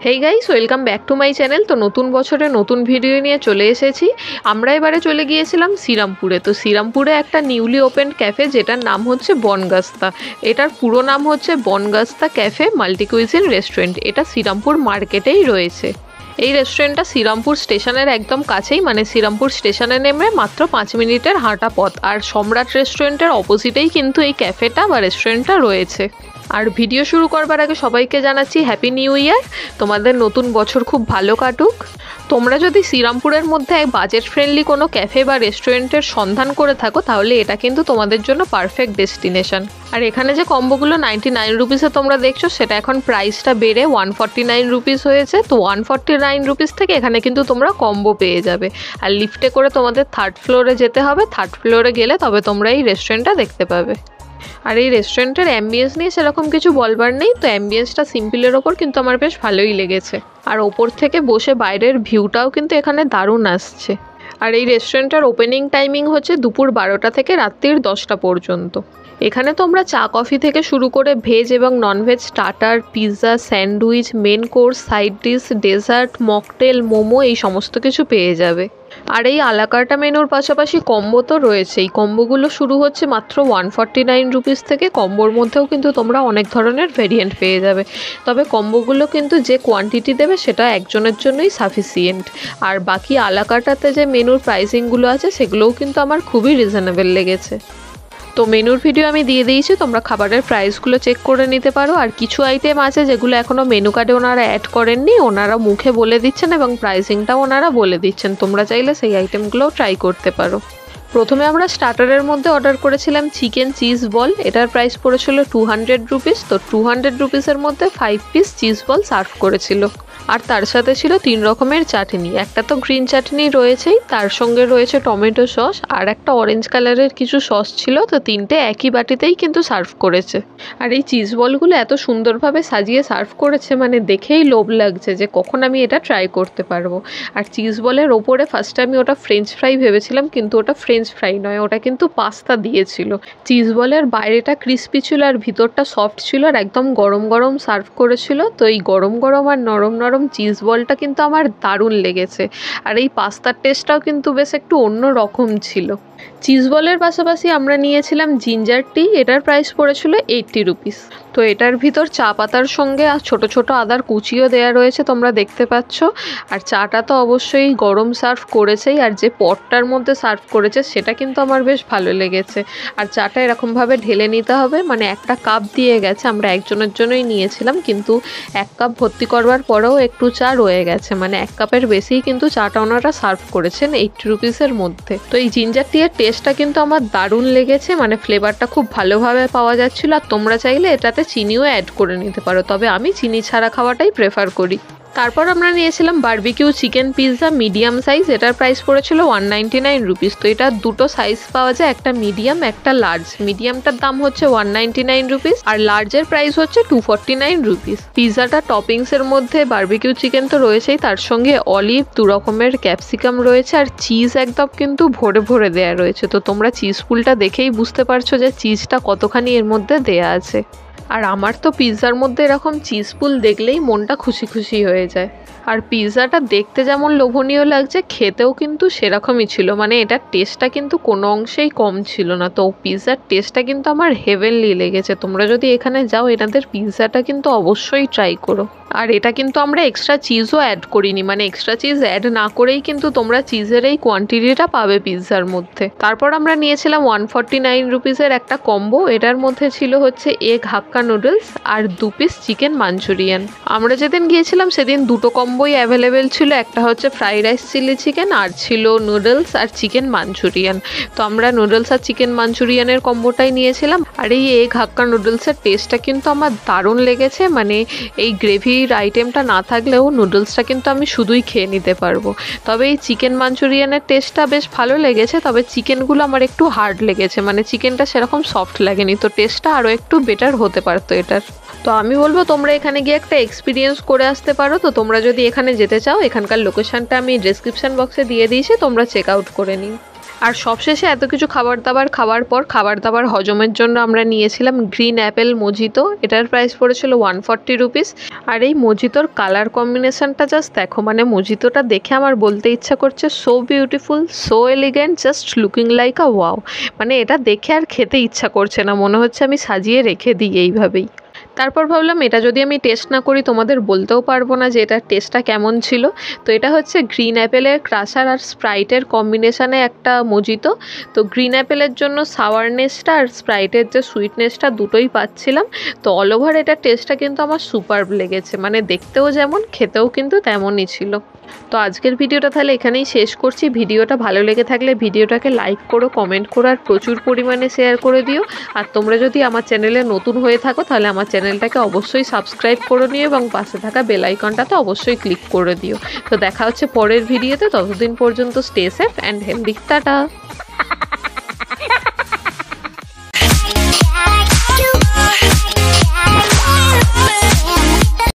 Hey guys, welcome back to my channel. তো নতুন বছরে নতুন ভিডিও নিয়ে চলে এসেছি। আমরা এবারে চলে গিয়েছিলাম শ্রীরামপুরে। তো শ্রীরামপুরে একটা নিউলি ওপেন ক্যাফে, যেটার নাম হচ্ছে বনগাস্তা। এটার পুরো নাম হচ্ছে বনগাস্তা ক্যাফে মাল্টি কুইজিন রেস্টুরেন্ট। এটা শ্রীরামপুর মার্কেটেই রয়েছে। এই রেস্টুরেন্টটা শ্রীরামপুর স্টেশনের একদম কাছেই, মানে শ্রীরামপুর স্টেশনে নেমে মাত্র 5 মিনিটের হাঁটা পথ। আর সম্রাট রেস্টুরেন্টের অপোজিটেই কিন্তু এই ক্যাফেটা বা রেস্টুরেন্টটা রয়েছে। আর ভিডিও শুরু করবার আগে সবাইকে জানাচ্ছি হ্যাপি নিউ ইয়ার। তোমাদের নতুন বছর খুব ভালো কাটুক। তোমরা যদি শ্রীরামপুরের মধ্যে বাজেট ফ্রেন্ডলি কোনো ক্যাফে বা রেস্টুরেন্টের সন্ধান করে থাকো, তাহলে এটা কিন্তু তোমাদের জন্য পারফেক্ট ডেস্টিনেশন। আর এখানে যে কম্বোগুলো 99 রুপিসে তোমরা দেখছো, সেটা এখন প্রাইসটা বেড়ে 149 রুপিস হয়েছে। তো 149 রুপিস থেকে এখানে কিন্তু তোমরা কম্বো পেয়ে যাবে। আর লিফটে করে তোমাদের 3rd ফ্লোরে যেতে হবে। 3rd ফ্লোরে গেলে তবে তোমরা এই রেস্টুরেন্টটা দেখতে পাবে। আর এই রেস্টুরেন্টের অ্যাম্বিয়েন্স নিয়ে সেরকম কিছু বলবার নেই। তো অ্যাম্বিয়েন্সটা সিম্পলের ওপর কিন্তু আমার বেশ ভালোই লেগেছে। আর ওপর থেকে বসে বাইরের ভিউটাও কিন্তু এখানে দারুণ আসছে। আর এই রেস্টুরেন্টের ওপেনিং টাইমিং হচ্ছে দুপুর 12টা থেকে রাত্রির 10টা পর্যন্ত। এখানে তোমরা চা কফি থেকে শুরু করে ভেজ এবং non veg starter, pizza, sandwich, main course, side dish, dessert, mocktail, momo এই সমস্ত কিছু পেয়ে যাবে। আর এই আলাকার্টা মেনুর পাশাপাশি কম্বো তো রয়েছে। এই কম্বোগুলো শুরু হচ্ছে মাত্র 149 রুপিস থেকে। কম্বোর মধ্যেও কিন্তু তোমরা অনেক ধরনের ভেরিয়েন্ট পেয়ে যাবে। তবে কম্বোগুলো কিন্তু যে কোয়ান্টিটি দেবে সেটা একজনের জন্যই সাফিসিয়েন্ট। আর বাকি আলাকার্টাতে যে মেনুর প্রাইসিংগুলো আছে সেগুলোও কিন্তু আমার খুবই রিজনেবল লেগেছে। তো মেনুর ভিডিও আমি দিয়ে দিয়েছি, তোমরা খাবারের প্রাইসগুলো চেক করে নিতে পারো। আর কিছু আইটেম আছে যেগুলো এখনও মেনু কার্ডে ওনারা অ্যাড করেননি, ওনারা মুখে বলে দিচ্ছেন এবং প্রাইসিংটাও ওনারা বলে দিচ্ছেন। তোমরা চাইলে সেই আইটেমগুলোও ট্রাই করতে পারো। প্রথমে আমরা স্টার্টারের মধ্যে অর্ডার করেছিলাম চিকেন চিজ বল। এটার প্রাইস পড়েছিল 200 রুপিস। তো 200 রুপিসের মধ্যে 5 পিস চিজ বল সার্ভ করেছিল। আর তার সাথে ছিল 3 রকমের চাটনি। একটা তো গ্রিন চাটনি রয়েছেই, তার সঙ্গে রয়েছে টমেটো সস, আর একটা অরেঞ্জ কালারের কিছু সস ছিল। তো 3টে একই বাটিতেই কিন্তু সার্ভ করেছে। আর এই চিজ বলগুলো এত সুন্দরভাবে সাজিয়ে সার্ভ করেছে, মানে দেখেই লোভ লাগছে যে কখন আমি এটা ট্রাই করতে পারবো। আর চিজ বলের ওপরে ফার্স্টে আমি ওটা ফ্রেঞ্চ ফ্রাই ভেবেছিলাম, কিন্তু ওটা ফ্রেঞ্চ ফ্রাই নয়, ওটা কিন্তু পাস্তা দিয়েছিল। চিজ বলের বাইরেটা ক্রিস্পি ছিল আর ভিতরটা সফট ছিল, আর একদম গরম গরম সার্ভ করেছিল। তো এই গরম গরম আর নরম নরম চিজ বলটা কিন্তু আমার দারুণ লেগেছে। আর এই পাস্তার টেস্টটাও কিন্তু বেশ একটু অন্য রকম ছিল। চিজ বলের পাশাপাশি আমরা নিয়েছিলাম জিঞ্জার টি। এটার প্রাইস পড়েছিল 80 রুপিস। তো এটার ভিতর চা পাতার সঙ্গে আর ছোট ছোট আদার কুচিও দেয়া রয়েছে, তোমরা দেখতে পাচ্ছ। আর চাটা তো অবশ্যই গরম সার্ভ করেছেই, আর যে পটটার মধ্যে সার্ভ করেছে সেটা কিন্তু আমার বেশ ভালো লেগেছে। আর চাটা এরকমভাবে ঢেলে নিতে হবে, মানে একটা কাপ দিয়ে গেছে, আমরা একজনের জন্যই নিয়েছিলাম, কিন্তু 1 কাপ ভর্তি করবার পরেও একটু চা রয়ে গেছে, মানে 1 কাপের বেশিই কিন্তু চাটা ওনারা সার্ভ করেছেন 80 রুপিসের মধ্যে। তো এই জিঞ্জার টি এর টেস্টটা কিন্তু আমার দারুণ লেগেছে, মানে ফ্লেভারটা খুব ভালোভাবে পাওয়া যাচ্ছিল। আর তোমরা চাইলে এটাতে চিনিও অ্যাড করে নিতে পারো, তবে আমি চিনি ছাড়া খাওয়াটাই প্রেফার করি। তারপর আমরা নিয়েছিলাম barbecue chicken pizza medium size. এটার প্রাইস পড়েছিল 199 রুপিস। তো এটা দুটো সাইজ পাওয়া যায়, একটা মিডিয়াম একটা লার্জ। মিডিয়ামটার দাম হচ্ছে 199 রুপিস আর লার্জের প্রাইস হচ্ছে 249 রুপিস। পিৎজাটা টপিংসের মধ্যে বারবিকিউ চিকেন তো রয়েছেই, তার সঙ্গে অলিভ, 2 রকমের ক্যাপসিকাম রয়েছে, আর চিজ একদম কিন্তু ভরে ভরে দেয়া রয়েছে। তো তোমরা চিজ ফুলটা দেখেই বুঝতে পারছো যে চিজটা কতখানি এর মধ্যে দেয়া আছে। আর আমার তো পিৎজার মধ্যে এরকম চিজ পুল দেখলেই মনটা খুশি খুশি হয়ে যায়। আর পিৎজাটা দেখতে যেমন লোভনীয় লাগছে, খেতেও কিন্তু সেরকমই ছিল, মানে এটার টেস্টটা কিন্তু কোনো অংশেই কম ছিল না। তো পিৎজার টেস্টটা কিন্তু আমার হেভেনলি লেগেছে। তোমরা যদি এখানে যাও, এনাদের পিৎজাটা কিন্তু অবশ্যই ট্রাই করো। আর এটা কিন্তু আমরা এক্সট্রা চিজও অ্যাড করিনি, মানে এক্সট্রা চিজ অ্যাড না করেই কিন্তু তোমরা চিজের এই কোয়ান্টিটিটা পাবে পিৎজার মধ্যে। তারপর আমরা নিয়েছিলাম 149 রুপিসের একটা কম্বো। এটার মধ্যে ছিল হচ্ছে এগ হাক্কা নুডলস আর 2 পিস চিকেন মাঞ্চুরিয়ান। আমরা যেদিন গিয়েছিলাম সেদিন দুটো কম্বোই অ্যাভেলেবেল ছিল, একটা হচ্ছে ফ্রাইড রাইস চিলি চিকেন আর ছিল নুডলস আর চিকেন মাঞ্চুরিয়ান। তো আমরা নুডলস আর চিকেন মাঞ্চুরিয়ানের কম্বোটাই নিয়েছিলাম। আর এই এগ হাক্কা নুডলসের টেস্টটা কিন্তু আমার দারুণ লেগেছে, মানে এই গ্রেভি আইটেমটা না থাকলেও নুডলসটা কিন্তু আমি শুধুই খেয়ে নিতে পারবো। তবে এই চিকেন মাঞ্চুরিয়ানের টেস্টটা বেশ ভালো লেগেছে, তবে চিকেনগুলো আমার একটু হার্ড লেগেছে, মানে চিকেনটা সেরকম সফট লাগেনি। তো টেস্টটা আরও একটু বেটার হতে পারতো এটার। তো আমি বলবো তোমরা এখানে গিয়ে একটা এক্সপিরিয়েন্স করে আসতে পারো। তো তোমরা যদি এখানে যেতে চাও, এখানকার লোকেশনটা আমি ডেসক্রিপশন বক্সে দিয়ে দিয়েছি, তোমরা চেক আউট করে নিও। আর সবশেষে এত কিছু খাবার দাবার খাওয়ার পর খাবার দাবার হজমের জন্য আমরা নিয়েছিলাম গ্রিন অ্যাপেল মোজিতো। এটার প্রাইস পড়েছিল 140 রুপিস। আর এই মোজিতোর কালার কম্বিনেশনটা জাস্ট দেখো, মানে মোজিতোটা দেখে আমার বলতে ইচ্ছা করছে so beautiful, so elegant, just looking like আ ওয়াও। মানে এটা দেখে আর খেতে ইচ্ছা করছে না, মনে হচ্ছে আমি সাজিয়ে রেখে দিই এইভাবেই। তারপর ভাবলাম এটা যদি আমি টেস্ট না করি তোমাদের বলতেও পারবো না যে এটার টেস্টটা কেমন ছিল। তো এটা হচ্ছে গ্রিন অ্যাপেলের ক্রাশার আর স্প্রাইটের কম্বিনেশানে একটা মোজিতো। তো গ্রিন অ্যাপেলের জন্য সাওয়ারনেসটা আর স্প্রাইটের যে সুইটনেসটা দুটোই পাচ্ছিলাম। তো অল ওভার এটার টেস্টটা কিন্তু আমার সুপারব লেগেছে, মানে দেখতেও যেমন খেতেও কিন্তু তেমনই ছিল। তো আজকের ভিডিওটা তাহলে এখানেই শেষ করছি। ভিডিওটা ভালো লেগে থাকলে ভিডিওটাকে লাইক করো, কমেন্ট করো আর প্রচুর পরিমাণে শেয়ার করে দিও। আর তোমরা যদি আমার চ্যানেলে নতুন হয়ে থাকো তাহলে আমার চ্যানেলটাকে অবশ্যই সাবস্ক্রাইব করে নিও এবং পাশে থাকা বেল আইকনটাতে অবশ্যই ক্লিক করে দিও। তো দেখা হচ্ছে পরের ভিডিওতে, ততদিন পর্যন্ত stay safe and healthy. Tata.